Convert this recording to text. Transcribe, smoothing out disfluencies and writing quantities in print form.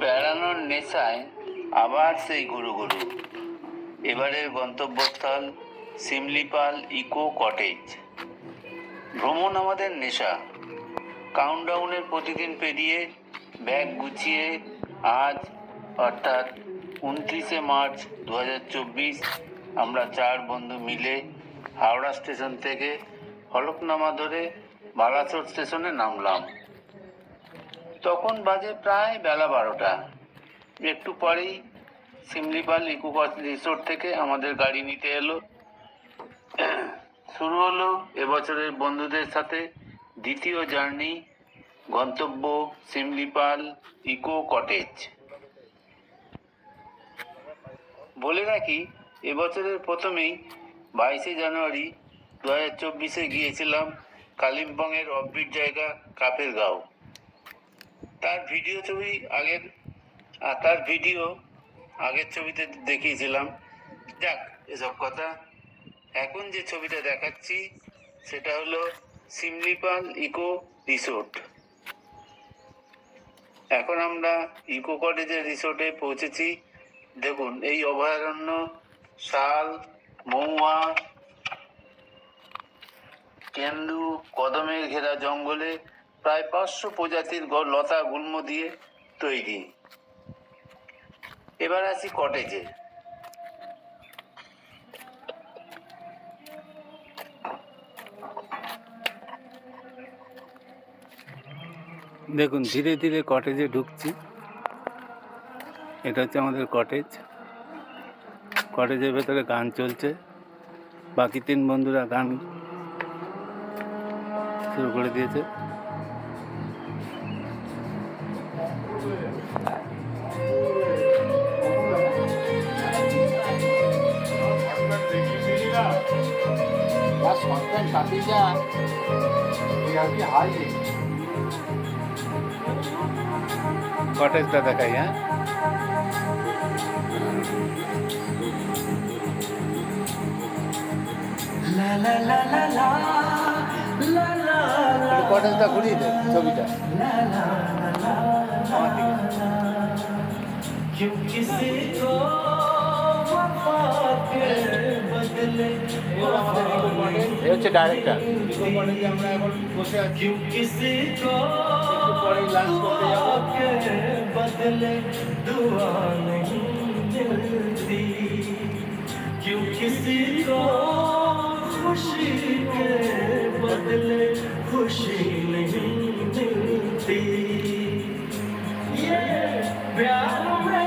বেড়ানোর নেশায় আবার সেই গুরু গুরু। এবারের গন্তব্যস্থল শিমলিপাল ইকো কটেজ। ভ্রমণ আমাদের নেশা। কাউন্টডাউনের প্রতিদিন পেরিয়ে ব্যাগ গুছিয়ে আজ অর্থাৎ 29শে মার্চ 2024 আমরা 4 বন্ধু মিলে হাওড়া স্টেশন থেকে ফলকনামা ধরে বালাসোর স্টেশনে নামলাম। তখন বাজে প্রায় বেলা 12টা। একটু পরেই শিমলিপাল ইকো রিসোর্ট থেকে আমাদের গাড়ি নিতে এলো। শুরু হলো এবছরের বন্ধুদের সাথে দ্বিতীয় জার্নি, গন্তব্য শিমলিপাল ইকো কটেজ। বলে রাখি, এবছরের প্রথমেই 22শে জানুয়ারি 2024 গিয়েছিলাম কালিম্পংয়ের অফবিট জায়গা কাফেরগাঁও। তার ভিডিও আগের ছবিতে দেখিয়েছিলাম। যাক, এসব কথা। এখন যে ছবিটা দেখাচ্ছি সেটা হলো শিমলিপাল ইকো রিসোর্ট। এখন আমরা ইকো কটেজের রিসোর্টে পৌঁছেছি। দেখুন, এই অভয়ারণ্য শাল, মহুয়া, কেন্দু, কদমের ঘেরা জঙ্গলে প্রায় 500 প্রজাতির লতা গুল্ম দিয়ে তৈরি। এবার আসি কটেজে। দেখুন, ধীরে ধীরে কটেজে ঢুকছি। এটা হচ্ছে আমাদের কটেজ। কটেজের ভেতরে গান চলছে। বাকি 3 বন্ধুরা গান শুরু করে দিয়েছে। কটেজটা দেখাই। হ্যাঁ, কটেজটা ঘুরিয়ে দে ছবিটা আমার দিকে। হচ্ছে ডাইরেক্টর। আমরা এখন বসে আছি, পরে লাঞ্চ করতে যাবো। বদলে দুয়া नहीं मिलती, क्यों किसी को खुशी के बदले खुशी नहीं मिलती। ये प्यार में